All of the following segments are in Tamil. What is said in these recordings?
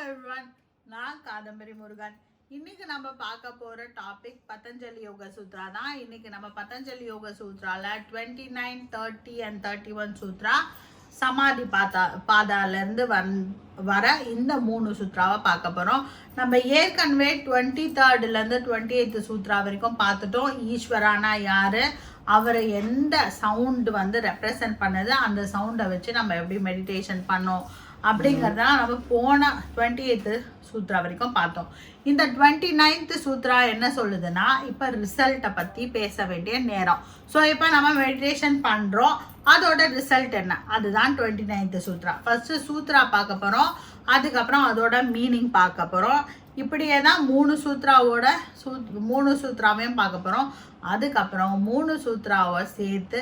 everyone, நான் Kadambari Murugan. இன்னைக்கு நம்ம பார்க்க போற டாபிக் பதஞ்சலி யோக சூத்ரா தான். இன்னைக்கு நம்ம பதஞ்சலி யோக சூத்ரால 29, 30 and 31 சூத்ரா சமாதி பாதால இருந்து வர இந்த 3 சூத்ராவை பார்க்க போறோம். நம்ம ஏற்கனவே 23rd ல இருந்து 28th சூத்ரா வரைக்கும் பார்த்துட்டோம். ஈஸ்வரானா யாரு, அவரை எந்த சவுண்ட் ரெப்ரசன்ட் பண்ணது, அந்த சவுண்டை வச்சு நம்ம எப்படி மெடிடேஷன் பண்ணோம் அப்படிங்கிறத நம்ம போன 28th சூத்ரா வரைக்கும் பார்த்தோம். இந்த 29th சூத்ரா என்ன சொல்லுதுன்னா, இப்போ ரிசல்ட்டை பற்றி பேச வேண்டிய நேரம். ஸோ இப்போ நம்ம மெடிடேஷன் பண்ணுறோம், அதோட ரிசல்ட் என்ன, அதுதான் 29th சூத்ரா. ஃபர்ஸ்ட் சூத்ரா பார்க்க போகிறோம், அதுக்கப்புறம் அதோட மீனிங் பார்க்க போகிறோம். இப்படியே தான் 3 சூத்ராவையும் பார்க்க போகிறோம். அதுக்கப்புறம் 3 சூத்ராவை சேர்த்து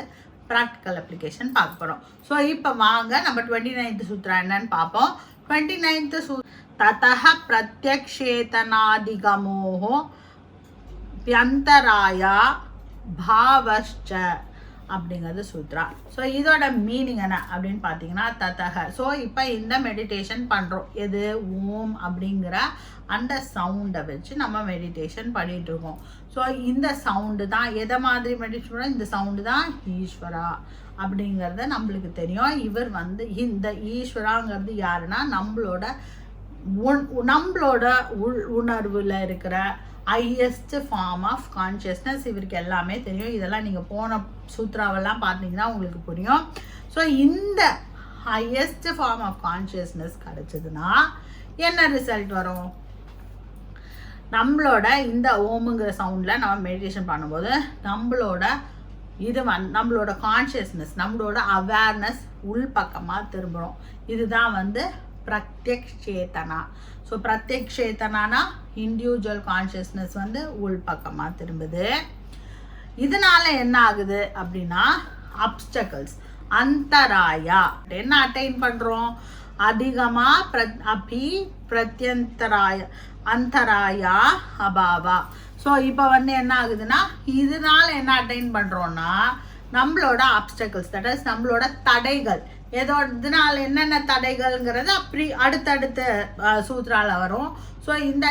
ப்ராக்டிக்கல் அப்ளிகேஷன் பார்க்க போகிறோம். ஸோ இப்போ வாங்க நம்ம 29th சூத்ரா என்னன்னு பார்ப்போம். 29th ததஹ பிரத்யக்ஷேதனாதிகமோஹோ வ்யந்தராயா பாவஸ்ச அப்படிங்கிறது சூத்ரா. ஸோ இதோட மீனிங் என்ன அப்படின்னு பார்த்தீங்கன்னா, ததஹ. ஸோ இப்போ இந்த மெடிடேஷன் பண்ணுறோம், எது ஓம் அப்படிங்கிற அந்த சவுண்டை வச்சு நம்ம மெடிடேஷன் பண்ணிட்டு இருக்கோம். ஸோ இந்த சவுண்டு தான் எதை மாதிரி மெடிடேஷன் பண்ணோம், இந்த சவுண்டு தான் ஈஸ்வரா அப்படிங்கிறத நம்மளுக்கு தெரியும். இவர் இந்த ஈஸ்வராங்கிறது யாருன்னா, நம்மளோட உணர்வில் இருக்கிற ஹையஸ்ட் ஃபார்ம் ஆஃப் கான்ஷியஸ்னஸ். இவருக்கு எல்லாமே தெரியும். இதெல்லாம் நீங்கள் போன சூத்ராவெல்லாம் பார்த்தீங்கன்னா உங்களுக்கு புரியும். ஸோ இந்த ஹையஸ்ட் ஃபார்ம் ஆஃப் கான்ஷியஸ்னஸ் கிடைச்சதுன்னா என்ன ரிசல்ட் வரும், நம்மளோட இந்த ஓமுங்கிற சவுண்டில் நம்ம மெடிடேஷன் பண்ணும்போது நம்மளோட நம்மளோட கான்ஷியஸ்னஸ், நம்மளோட அவேர்னஸ் உள்பக்கமாக திரும்புகிறோம். இதுதான் பிரத்யக்ஷேதனா. ஸோ பிரத்யக்ஷேதனானா இண்டிவிஜுவல் கான்ஷியஸ்னஸ் உள்பக்கமாக திரும்புது. இதனால என்ன ஆகுது அப்படின்னா, அப்டக்கிள்ஸ் அந்தராயா என்ன அட்டைன் பண்ணுறோம், அதிகமாக அந்தராயா அபாவா. ஸோ இப்போ என்ன ஆகுதுன்னா, இதனால என்ன அட்டைன் பண்ணுறோன்னா, நம்மளோட அப்டக்கிள்ஸ், தட் இஸ் நம்மளோட தடைகள். இதனால என்னென்ன தடைகள்ங்கிறது அப்படி அடுத்தடுத்த சூத்ரால வரும். ஸோ இந்த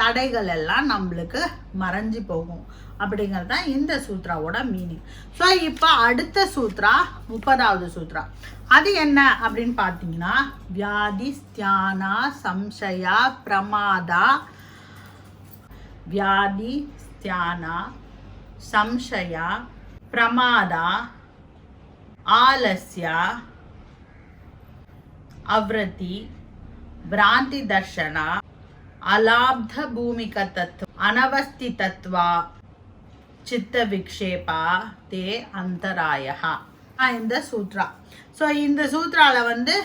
தடைகள் எல்லாம் நம்மளுக்கு மறைஞ்சு போகும் அப்படிங்கிறது தான் இந்த சூத்ராவோட மீனிங். ஸோ இப்போ அடுத்த சூத்ரா 30வது சூத்ரா. அது என்ன அப்படின்னு பார்த்தீங்கன்னா, வியாதி ஸ்தியானா சம்சயா பிரமாதா. வியாதி ஸ்தியானா சம்சயா பிரமாதா ஆலஸ்யா அவ்ரதி பிராந்தி தர்ஷனா அலாப்த பூமிக தத்துவ அனவஸ்திதத்வா சித்த விக்ஷேபா தே அந்தராயா. இந்த சூத்ரா. ஸோ இந்த சூத்ரால 9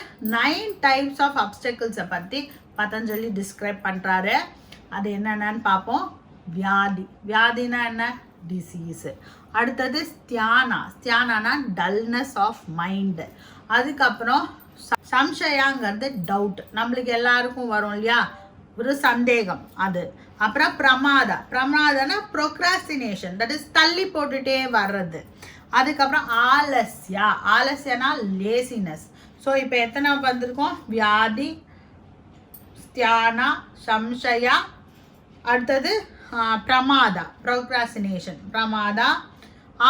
டைப்ஸ் ஆஃப் அப்டக்கிள்ஸை பற்றி பதஞ்சலி டிஸ்கிரைப் பண்ணுறாரு. அது என்னென்னு பார்ப்போம். வியாதினா என்ன, டிசீஸு. அடுத்தது ஸ்தியானானா டல்னஸ் ஆஃப் மைண்டு. அதுக்கப்புறம் சம்சயாங்கிறது டவுட், நம்மளுக்கு எல்லாருக்கும் வரும் இல்லையா, ஒரு சந்தேகம் அது. அப்புறம் பிரமாதனா ப்ரோக்ராஸ்டினேஷன், தட் இஸ் தள்ளி போட்டுட்டே வர்றது. அதுக்கப்புறம் ஆலஸ்யனா லேசினஸ். ஸோ இப்போ எத்தனை வந்திருக்கோம், வியாதி, ஸ்தியானா, சம்சயா, அடுத்தது பிரமாதா ப்ரோக்ராஸ்டினேஷன், பிரமாதா,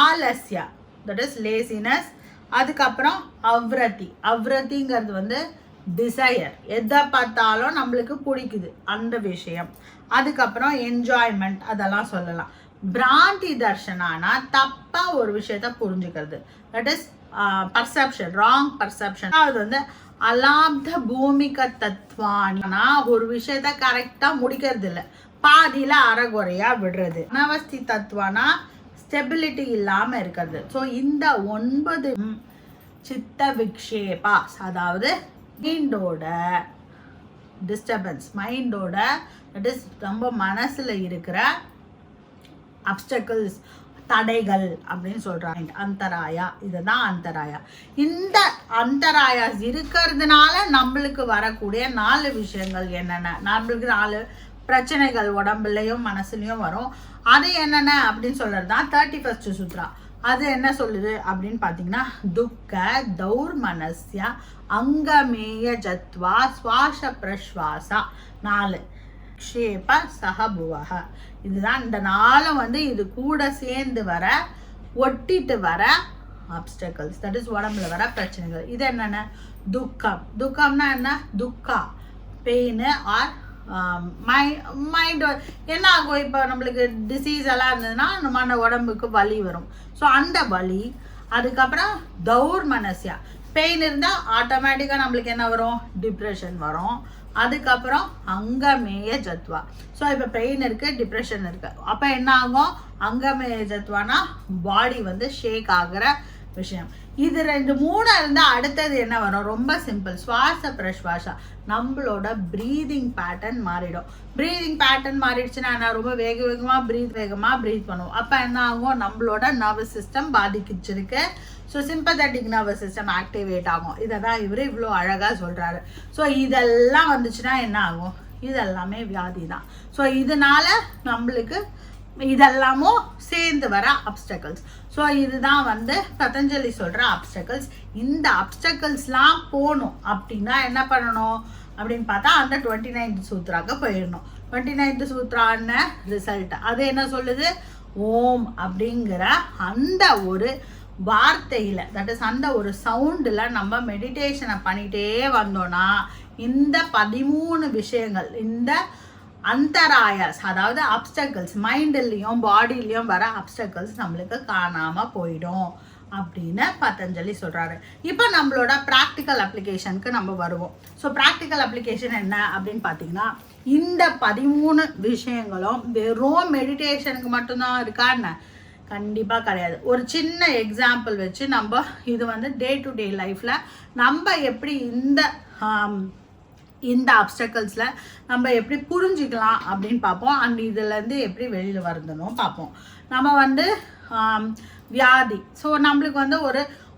ஆலஸ்யா தட் இஸ் லேசினஸ். அதுக்கப்புறம் அவ்ரத்திங்கிறது டிசையர், எதை பார்த்தாலும் நம்மளுக்கு பிடிக்குது அந்த விஷயம். அதுக்கப்புறம் என்ஜாய்மெண்ட், அதெல்லாம் சொல்லலாம். பிராந்தி தர்ஷனானா தப்பாக ஒரு விஷயத்த புரிஞ்சுக்கிறது, that is perception, wrong perception. அது அலாப்த பூமிக தத்துவானா ஒரு விஷயத்த கரெக்டாக முடிக்கிறது இல்லை, பாதியில் அறகுறையா விடுறது. அனவஸ்தி தத்துவனா ஸ்டெபிலிட்டி இல்லாமல் இருக்கிறது. ஸோ இந்த 9 சித்த விக்ஷேபா, அதாவது மைண்டோட டிஸ்டர்பன்ஸ், மைண்டோட தட் இஸ் ரொம்ப மனசில் இருக்கிற அப்டக்கிள்ஸ், தடைகள் அப்படின்னு சொல்கிறாங்க. அந்தராயா, இதுதான் அந்தராயா. இந்த அந்தராயாஸ் இருக்கிறதுனால நம்மளுக்கு வரக்கூடிய 4 விஷயங்கள் என்னென்ன, நம்மளுக்கு 4 பிரச்சனைகள் உடம்புலையும் மனசுலையும் வரும். அது என்னென்ன அப்படின்னு சொல்கிறது தான் 31st சூத்ரா. அது என்ன சொல்லுது அப்படின்னு பார்த்தீங்கன்னா, துக்க தௌர்மனஸ்ய அங்கமேய ஜத்வா சுவாச பிரஸ்வாசா 4 க்ஷேப சஹபுவஹ. இதுதான் இந்த 4 இது கூட சேர்ந்து வர ஒட்டிட்டு வர அப்டக்கல்ஸ், தட் இஸ் உடம்புல வர பிரச்சனைகள். இது என்னென்ன? துக்கம். துக்கம்னா என்ன? துக்கா பெயின் ஆர் மைண்ட் என்ன ஆகும்? இப்போ நம்மளுக்கு டிசீஸ் எல்லாம் இருந்ததுன்னா நம்ம உடம்புக்கு வலி வரும். ஸோ அந்த வலி. அதுக்கப்புறம் தௌர்மனஸ்யா, பெயின் இருந்தால் ஆட்டோமேட்டிக்காக நம்மளுக்கு என்ன வரும்? டிப்ரெஷன் வரும். அதுக்கப்புறம் அங்கமேய ஜத்வா. ஸோ இப்போ பெயின் இருக்குது, டிப்ரெஷன் இருக்குது, அப்போ என்ன ஆகும்? அங்கமேய ஜத்வானா பாடி ஷேக் ஆகிற விஷயம். இது 2-3 இருந்தால் அடுத்தது என்ன வரும்? ரொம்ப சிம்பிள், சுவாச பிரஸ்வாசா. நம்மளோட ப்ரீதிங் பேட்டர்ன் மாறிடும். ப்ரீதிங் பேட்டர்ன் மாறிடுச்சுன்னா என்ன? ரொம்ப வேகமாக ப்ரீத் பண்ணுவோம். அப்போ என்ன ஆகும்? நம்மளோட நர்வஸ் சிஸ்டம் பாதிக்கிச்சிருக்கு. So sympathetic nervous system activate ஆகும். இதை தான் இவர் இவ்வளோ அழகாக சொல்கிறாரு. ஸோ இதெல்லாம் வந்துச்சுன்னா என்ன ஆகும்? இதெல்லாமே வியாதி தான். ஸோ இதனால நம்மளுக்கு இதெல்லாமும் சேர்ந்து வர அப்டக்கல்ஸ். ஸோ இதுதான் பதஞ்சலி சொல்கிற அப்டக்கல்ஸ். இந்த அப்டக்கல்ஸ்லாம் போகணும் அப்படின்னா என்ன பண்ணணும் அப்படின்னு பார்த்தா அந்த 29th சூத்ராக்கு போயிடணும். 29th சூத்ரான ரிசல்ட் அது என்ன சொல்லுது? ஓம் அப்படிங்கிற அந்த ஒரு வார்த்தையில், தட் இஸ் அந்த ஒரு சவுண்டில் நம்ம மெடிடேஷனை பண்ணிகிட்டே வந்தோன்னா இந்த 13 விஷயங்கள், இந்த அந்தராயாஸ், அதாவது அப்டக்கல்ஸ், மைண்ட்லேயும் பாடியிலையும் வர அப்டக்கல்ஸ் நம்மளுக்கு காணாமல் போயிடும் அப்படின்னு பதஞ்சலி சொல்கிறாரு. இப்போ நம்மளோட ப்ராக்டிக்கல் அப்ளிகேஷனுக்கு நம்ம வருவோம். ஸோ ப்ராக்டிக்கல் அப்ளிகேஷன் என்ன அப்படின்னு பார்த்தீங்கன்னா, இந்த 13 விஷயங்களும் வெறும் மெடிடேஷனுக்கு மட்டும்தான் இருக்கான்னு கண்டிப்பாக கிடையாது. ஒரு சின்ன எக்ஸாம்பிள் வச்சு நம்ம இது டே டு டே லைஃப்பில் நம்ம எப்படி இந்த அப்டக்கல்ஸில் நம்ம எப்படி புரிஞ்சிக்கலாம் அப்படின்னு பார்ப்போம். அண்ட் இதுலேருந்து எப்படி வெளியில் வருதுன்னு பார்ப்போம். நம்ம வியாதி. ஸோ நம்மளுக்கு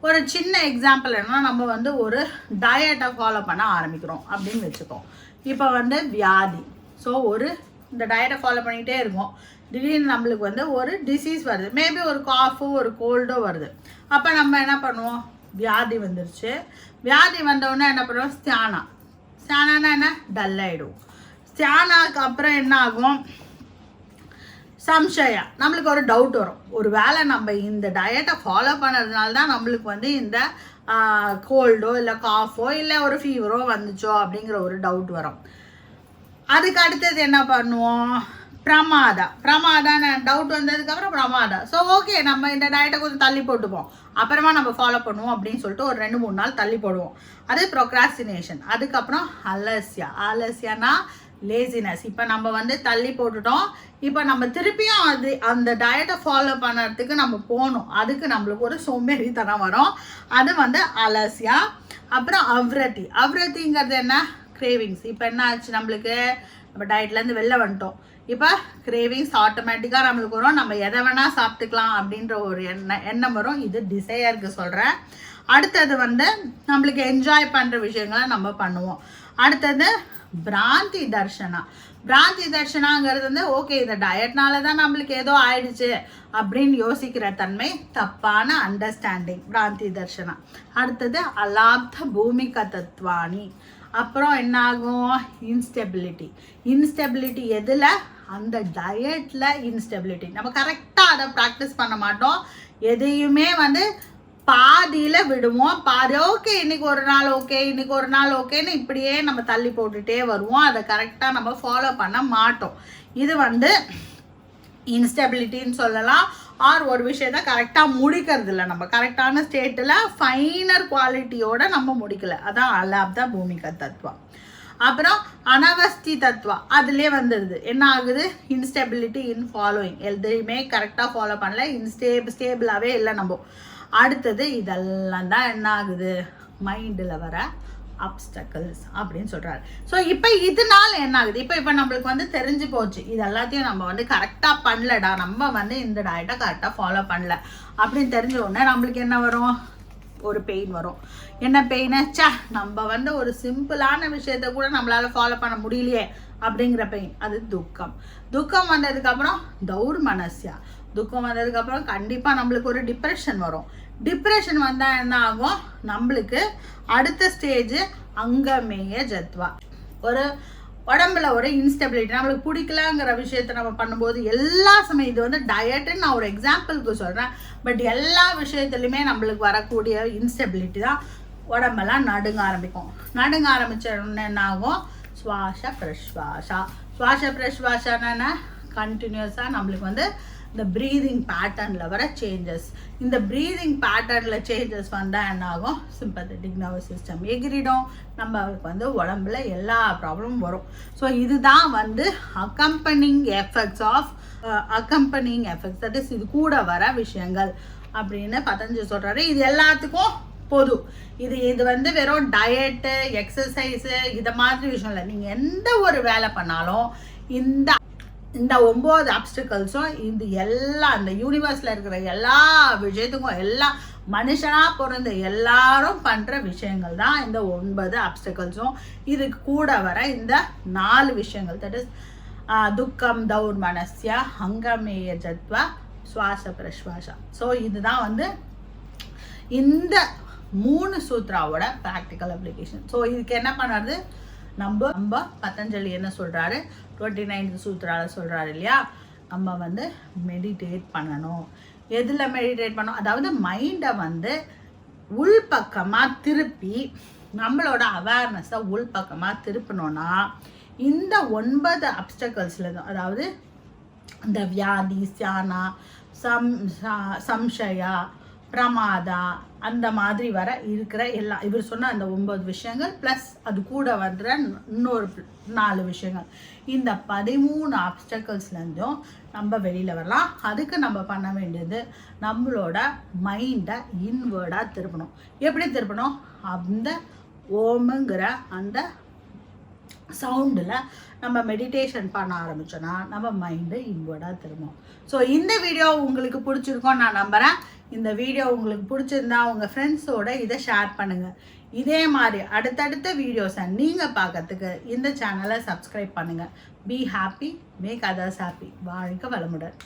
ஒரு சின்ன எக்ஸாம்பிள் என்னன்னா, நம்ம ஒரு டயட்டை ஃபாலோ பண்ண ஆரம்பிக்கிறோம் அப்படின்னு வச்சுக்கோம். இப்போ வியாதி. ஸோ இந்த டயட்டை ஃபாலோ பண்ணிகிட்டே இருக்கும். திடீர்னு நம்மளுக்கு ஒரு டிசீஸ் வருது. மேபி ஒரு காஃபோ ஒரு கோல்டோ வருது. அப்போ நம்ம என்ன பண்ணுவோம்? வியாதி வந்துருச்சு. வியாதி வந்தோடனே என்ன பண்ணுவோம்? ஸ்தியானானா என்ன? டல் ஆகிடும். ஸ்தியானாக்கு அப்புறம் என்ன ஆகும்? சம்சயா, நம்மளுக்கு ஒரு டவுட் வரும். ஒரு வேளை நம்ம இந்த டயட்டை ஃபாலோ பண்ணுறதுனால தான் நம்மளுக்கு இந்த கோல்டோ இல்லை காஃபோ இல்லை ஒரு ஃபீவரோ வந்துச்சோ அப்படிங்கிற ஒரு டவுட் வரும். அதுக்கு அடுத்தது என்ன பண்ணுவோம்? பிரமாதான டவுட் வந்ததுக்கப்புறம் பிரமாதா. ஸோ ஓகே, நம்ம இந்த டயட்டை கொஞ்சம் தள்ளி போட்டுப்போம், அப்புறமா நம்ம ஃபாலோ பண்ணுவோம் அப்படின்னு சொல்லிட்டு ஒரு 2-3 நாள் தள்ளி போடுவோம். அது ப்ரோக்ராஸ்டினேஷன். அதுக்கப்புறம் அலசியானா லேசினஸ். இப்போ நம்ம தள்ளி போட்டுட்டோம். இப்போ நம்ம திருப்பியும் அந்த டயட்டை ஃபாலோ பண்ணுறதுக்கு நம்ம போகணும். அதுக்கு நம்மளுக்கு ஒரு சோம்பேறித்தனம் வரும். அது அலசியா. அப்புறம் அவ்ரத்திங்கிறது என்ன? கிரேவிங்ஸ். இப்போ என்ன ஆச்சு? நம்மளுக்கு நம்ம டயட்லேருந்து வெளில வந்துட்டோம். இப்போ கிரேவிங்ஸ் ஆட்டோமேட்டிக்காக நம்மளுக்கு வரும். நம்ம எதை வேணால் சாப்பிட்டுக்கலாம் அப்படின்ற ஒரு எண்ணம் வரும். இது டிசையருக்கு சொல்கிறேன். அடுத்தது நம்மளுக்கு என்ஜாய் பண்ணுற விஷயங்களை நம்ம பண்ணுவோம். அடுத்தது பிராந்தி தர்ஷனாங்கிறது ஓகே, இந்த டயட்னால தான் நம்மளுக்கு ஏதோ ஆயிடுச்சு அப்படின்னு யோசிக்கிற தன்மை தப்பான அண்டர்ஸ்டாண்டிங், பிராந்தி தர்ஷனா. அடுத்தது அலாப்த பூமிக தத்வானி. அப்புறம் என்ன ஆகும்? இன்ஸ்டெபிலிட்டி எதில்? அந்த டயட்டில் இன்ஸ்டெபிலிட்டி. நம்ம கரெக்டாக அதை ப்ராக்டிஸ் பண்ண மாட்டோம். எதையுமே பாதியில் விடுவோம். ஓகே இன்னைக்கு ஒரு நாள் ஓகேன்னு இப்படியே நம்ம தள்ளி போட்டுகிட்டே வருவோம். அதை கரெக்டாக நம்ம ஃபாலோ பண்ண மாட்டோம். இது இன்ஸ்டெபிலிட்டின்னு சொல்லலாம். ஆர் ஒரு விஷயத்த கரெக்டாக முடிக்கிறது இல்லை. நம்ம கரெக்டான ஸ்டேட்டில் ஃபைனர் குவாலிட்டியோட நம்ம முடிக்கல. அதான் அலாப்த பூமிக தத்துவம். அப்புறம் அனவஸ்தி தத்துவா, அதுலேயே வந்துடுது. என்ன ஆகுது? இன்ஸ்டெபிலிட்டி இன் ஃபாலோயிங். எதையுமே கரெக்டாக ஃபாலோ பண்ணல, ஸ்டேபிளாகவே இல்லை நம்ம. அடுத்தது இதெல்லாம் தான் என்ன ஆகுது? மைண்டில் வர அப்டக்கல்ஸ் அப்படின்னு சொல்கிறாரு. ஸோ இப்போ இதனால என்ன ஆகுது? இப்போ நம்மளுக்கு தெரிஞ்சு போச்சு, இது எல்லாத்தையும் நம்ம கரெக்டாக பண்ணலடா, நம்ம இந்த டயட்டை கரெக்டாக ஃபாலோ பண்ணல அப்படின்னு தெரிஞ்ச உடனே நம்மளுக்கு என்ன வரும்? ஒரு பெயின் வரும். என்ன பெயின்? நம்ம ஒரு சிம்பிளான விஷயத்த கூட நம்மளால் ஃபாலோ பண்ண முடியலையே அப்படிங்கிற பெயின். அது துக்கம் வந்ததுக்கப்புறம் தௌர்மனஸ்யா, துக்கம் வந்ததுக்கப்புறம் கண்டிப்பாக நம்மளுக்கு ஒரு டிப்ரெஷன் வரும். டிப்ரெஷன் வந்தால் என்ன ஆகும், நம்மளுக்கு அடுத்த ஸ்டேஜ் அங்கமேய ஜத்வா, ஒரு உடம்புல ஒரு இன்ஸ்டெபிலிட்டி, நம்மளுக்கு பிடிக்கலங்கிற விஷயத்த நம்ம பண்ணும்போது எல்லா சமயம், இது வந்து டயட்டுன்னு நான் ஒரு எக்ஸாம்பிளுக்கு சொல்கிறேன், பட் எல்லா விஷயத்துலையுமே நம்மளுக்கு வரக்கூடிய இன்ஸ்டெபிலிட்டி தான் உடம்பெல்லாம் நடுங்க ஆரம்பிக்கும். நடுங்க ஆரம்பித்த உடனே என்ன ஆகும், சுவாச பிரஸ்வாசா. சுவாச பிரஸ்வாசான கண்டினியூஸாக நம்மளுக்கு வந்து இந்த ப்ரீதிங் பேட்டர்னில் வர சேஞ்சஸ், இந்த ப்ரீதிங் பேட்டர்னில் சேஞ்சஸ் வந்தால் என்ன ஆகும், சிம்பத்தட்டிக் நர்வஸ் சிஸ்டம் எகிரிடும், நம்மளுக்கு வந்து உடம்புல எல்லா ப்ராப்ளமும் வரும். ஸோ இதுதான் வந்து அக்கம்பனிங் எஃபெக்ட்ஸ், தட் இஸ் இது கூட வர விஷயங்கள் அப்படின்னு பதஞ்சலி சொல்கிறாரு. இது எல்லாத்துக்கும் பொது. இது வந்து வெறும் டயட்டு, எக்ஸசைஸு இதை மாதிரி விஷயம் இல்லை. நீங்கள் எந்த ஒரு வேலை பண்ணாலும் இந்த 9 அப்டிக்கல்ஸும் இது எல்லாம் இந்த யூனிவர்ஸில் இருக்கிற எல்லா விஷயத்துக்கும், எல்லா மனுஷனாக பிறந்த எல்லாரும் பண்ணுற விஷயங்கள் தான் இந்த 9 அப்டிக்கல்ஸும். இதுக்கு கூட வர இந்த 4 விஷயங்கள், தட் இஸ் துக்கம் தௌர்மனஸ்ய அங்கமேய ஜத்வா சுவாச பிரஸ்வாசா. ஸோ இதுதான் வந்து இந்த 3 சூத்ராவோட ப்ராக்டிக்கல் அப்ளிகேஷன். ஸோ இதுக்கு என்ன பண்ணுறது, நம்ம பதஞ்சலி என்ன சொல்கிறாரு, 29th சூத்ராவில் சொல்கிறாரு இல்லையா, நம்ம வந்து மெடிடேட் பண்ணணும். எதில் மெடிடேட் பண்ணணும், அதாவது மைண்டை வந்து உள்பக்கமாக திருப்பி நம்மளோட அவேர்னஸை உள்பக்கமாக திருப்பணும்னா இந்த 9 அப்டிக்கல்ஸ்லேருந்து, அதாவது இந்த வியாதி, சியானா, சம்சயா, பிரமாதா, அந்த மாதிரி வர இருக்கிற எல்லாம் இவர் சொன்ன அந்த 9 விஷயங்கள் ப்ளஸ் அது கூட வந்துற இன்னொரு 4 விஷயங்கள், இந்த 13 ஆப்ஸ்டக்கிள்ஸ்லேருந்தும் நம்ம வெளியில் வரலாம். அதுக்கு நம்ம பண்ண வேண்டியது நம்மளோட மைண்டை இன்வேர்டாக திருப்பணும். எப்படி திருப்பணும், அந்த ஓமுங்கிற அந்த சவுண்டில் நம்ம மெடிடேஷன் பண்ண ஆரம்பிச்சோன்னா நம்ம மைண்டு இன்வேர்டாக திரும்பும். ஸோ இந்த வீடியோ உங்களுக்கு பிடிச்சிருக்கோன்னு நான் நம்புகிறேன். இந்த வீடியோ உங்களுக்கு பிடிச்சிருந்தா உங்கள் ஃப்ரெண்ட்ஸோட இதை ஷேர் பண்ணுங்கள். இதே மாதிரி அடுத்தடுத்த வீடியோஸை நீங்கள் பார்க்கறதுக்கு இந்த சேனலை சப்ஸ்கிரைப் பண்ணுங்கள். Be happy, make others happy. வாழ்க வளமுடன்.